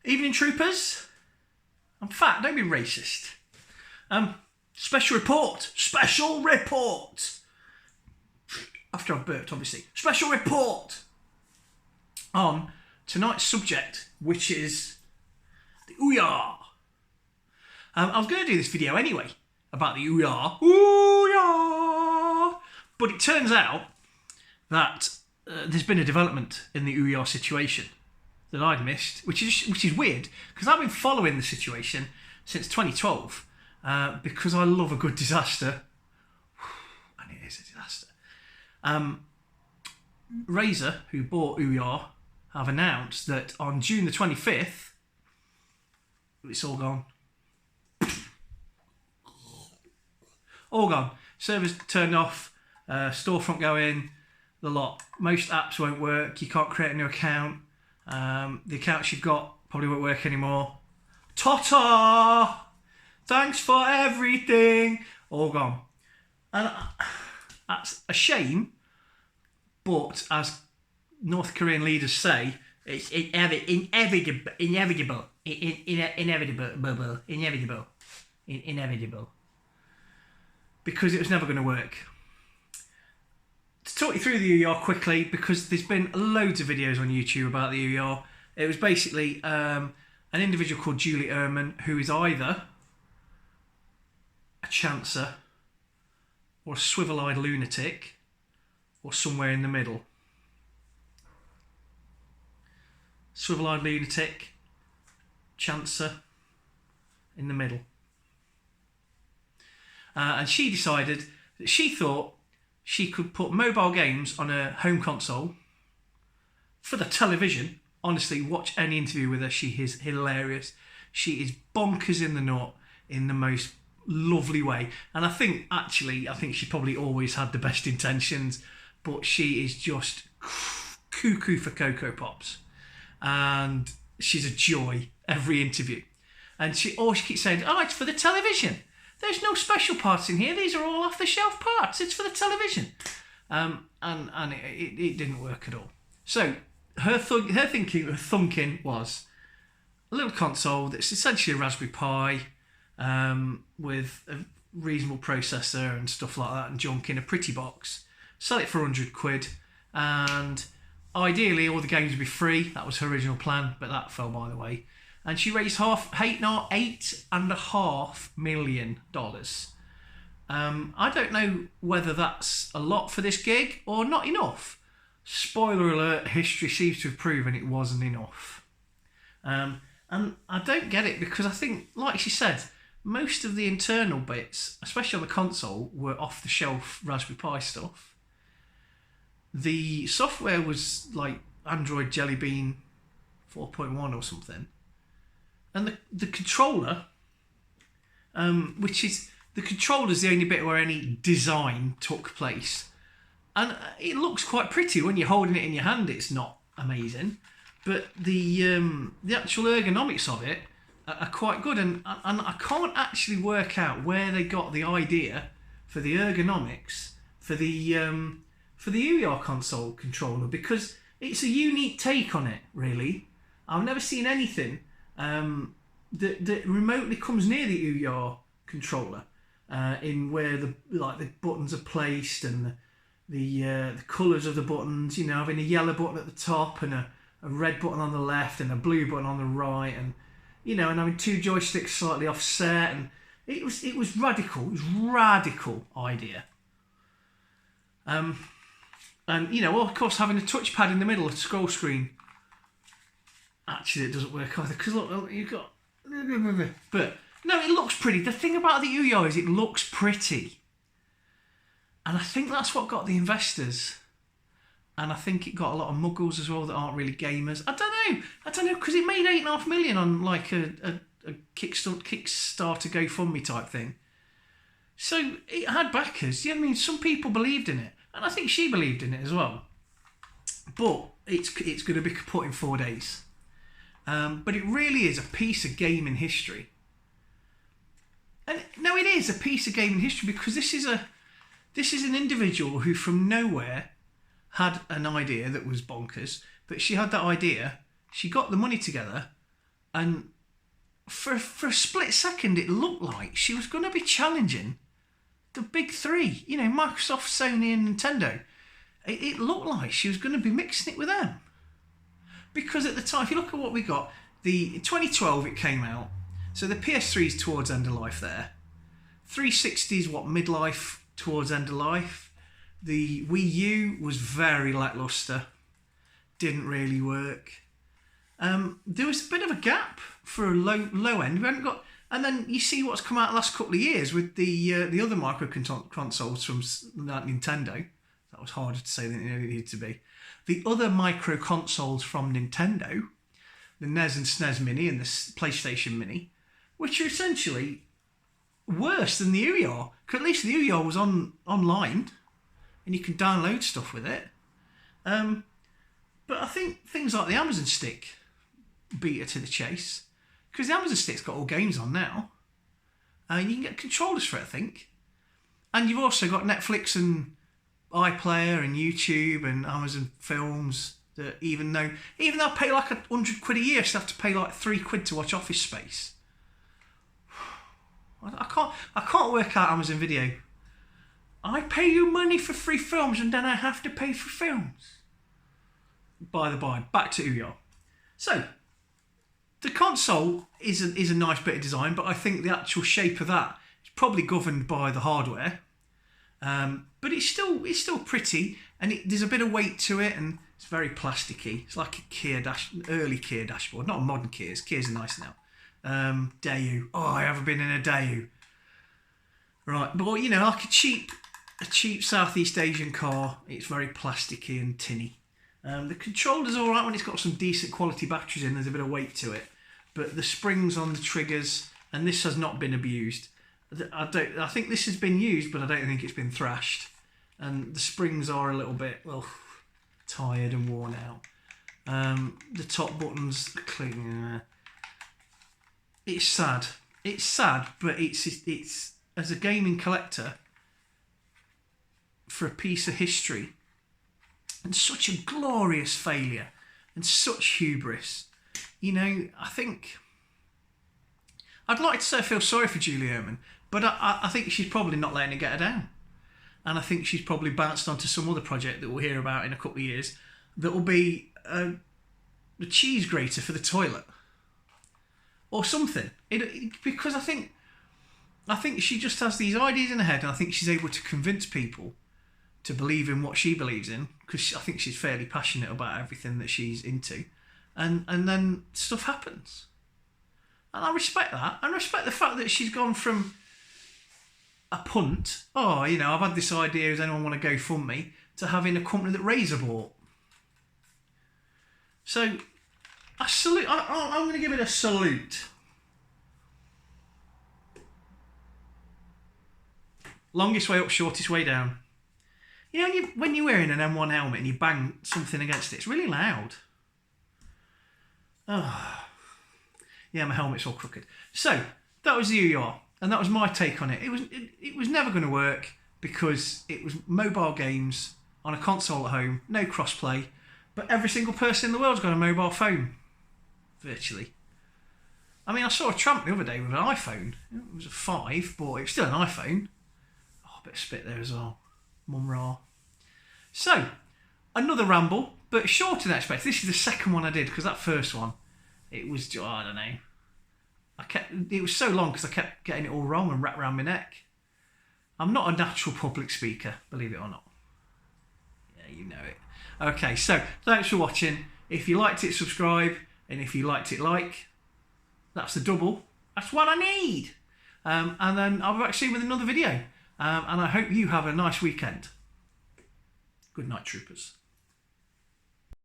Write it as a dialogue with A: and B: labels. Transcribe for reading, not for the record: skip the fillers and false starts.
A: Evening troopers. I'm fat, don't be racist. Special report. Special report. After I've burped, obviously. Special report on tonight's subject, which is the OUYA. I was going to do this video anyway about the OUYA. OUYA! But it turns out that there's been a development in the OUYA situation that I'd missed, which is weird, because I've been following the situation since 2012 because I love a good disaster. And it is a disaster. Razer, who bought OUYA, have announced that on June the 25th, it's all gone. All gone. Servers turned off, storefront going, the lot. Most apps won't work, you can't create a new account. The accounts you've got probably won't work anymore. Ta-ta! Thanks for everything! All gone. And that's a shame, but as North Korean leaders say, it's inevitable. Because it was never going to work. To talk you through the OUYA quickly, because there's been loads of videos on YouTube about the OUYA. It was basically an individual called Julie Ehrman, who is either a chancer or a swivel-eyed lunatic or somewhere in the middle. Swivel-eyed lunatic, chancer, in the middle. And she decided that she thought she could put mobile games on a home console for the television. Honestly, watch any interview with her. She is hilarious. She is bonkers in the nut in the most lovely way. And I think she probably always had the best intentions, but she is just cuckoo for Cocoa Pops. And she's a joy every interview. And she keeps saying, oh, it's for the television. There's no special parts in here. These are all off-the-shelf parts. It's for the television. And it didn't work at all. So her thinking was a little console that's essentially a Raspberry Pi with a reasonable processor and stuff like that and junk in a pretty box. Sell it for 100 quid. And ideally, all the games would be free. That was her original plan, but that fell by the way. And she raised $8.5 million. I don't know whether that's a lot for this gig or not enough. Spoiler alert, history seems to have proven it wasn't enough. And I don't get it because I think, like she said, most of the internal bits, especially on the console, were off-the-shelf Raspberry Pi stuff. The software was like Android Jelly Bean 4.1 or something. And the controller, the controller's the only bit where any design took place. And it looks quite pretty when you're holding it in your hand. It's not amazing. But the actual ergonomics of it are quite good. And I can't actually work out where they got the idea for the ergonomics for the OUYA console controller, because it's a unique take on it, really. I've never seen anything that remotely comes near the OUYA controller in where the buttons are placed and the colours of the buttons, having a yellow button at the top and a red button on the left and a blue button on the right, and and having two joysticks slightly offset, and it was radical. It was radical idea. And of course, having a touchpad in the middle of the scroll screen. Actually, it doesn't work either, because look, you've got... But, no, it looks pretty. The thing about the OUYA is it looks pretty. And I think that's what got the investors. And I think it got a lot of muggles as well that aren't really gamers. I don't know, because it made $8.5 million on like a Kickstarter GoFundMe type thing. So it had backers. Some people believed in it. And I think she believed in it as well. But it's going to be put in 4 days. But it really is a piece of gaming history. And no, it is a piece of gaming history because this is an individual who from nowhere had an idea that was bonkers, but she had that idea, she got the money together, And for a split second, it looked like she was going to be challenging the big three, you know, Microsoft, Sony and Nintendo. It looked like she was going to be mixing it with them. Because at the time, if you look at what we got, in 2012 it came out, so the PS3's towards end of life there. 360's midlife, towards end of life. The Wii U was very lackluster, didn't really work. There was a bit of a gap for a low end. We hadn't got, and then you see what's come out the last couple of years with the other micro consoles from Nintendo. That was harder to say than it needed to be. The other micro consoles from Nintendo, the NES and SNES Mini and the PlayStation Mini, which are essentially worse than the OUYA. Because at least the OUYA was online, and you can download stuff with it. But I think things like the Amazon Stick beat her to the chase, because the Amazon Stick's got all games on now, and you can get controllers for it, I think. And you've also got Netflix and iPlayer and YouTube and Amazon Films. That even though I pay like £100 a year, I still have to pay like £3 to watch Office Space. I can't work out Amazon Video. I pay you money for free films and then I have to pay for films. By the by, back to OUYA. So, the console is a nice bit of design, but I think the actual shape of that is probably governed by the hardware. But it's still pretty, and there's a bit of weight to it, and it's very plasticky. It's like a early Kia dashboard, not a modern Kias. Kias are nice now. Daewoo. Oh, I haven't been in a Daewoo. Right, but you know, like a cheap Southeast Asian car. It's very plasticky and tinny. The controller's all right when it's got some decent quality batteries in. There's a bit of weight to it, but the springs on the triggers, and this has not been abused. I think this has been used, but I don't think it's been thrashed. And the springs are a little bit tired and worn out. The top buttons clean. It's sad. It's sad, but it's as a gaming collector, for a piece of history, and such a glorious failure, and such hubris. You know, I think I'd like to say I feel sorry for Julie Ehrman, but I think she's probably not letting it get her down. And I think she's probably bounced onto some other project that we'll hear about in a couple of years that will be the cheese grater for the toilet. Or something. Because I think she just has these ideas in her head, and I think she's able to convince people to believe in what she believes in, because I think she's fairly passionate about everything that she's into. And then stuff happens. And I respect that. I respect the fact that she's gone from a punt, I've had this idea, does anyone want to go fund me, to having a company that Razer bought. So, I'm going to give it a salute. Longest way up, shortest way down. You know, when you're wearing an M1 helmet and you bang something against it, it's really loud. Oh. Yeah, my helmet's all crooked. So, that was the OUYA, and that was my take on it. It was never going to work because it was mobile games on a console at home, no crossplay, but every single person in the world's got a mobile phone, virtually. I mean, I saw a tramp the other day with an iPhone. It was a 5, but it was still an iPhone. Oh, a bit of spit there as well. Mum raw. So, another ramble, but shorter than expected. This is the second one I did, because that first one, it was, I don't know. It was so long because I kept getting it all wrong and wrapped around my neck. I'm not a natural public speaker, believe it or not. Yeah, you know it. Okay, so thanks for watching. If you liked it, subscribe. And if you liked it, like. That's the double. That's what I need. And then I'll be back soon with another video. And I hope you have a nice weekend. Good night, troopers.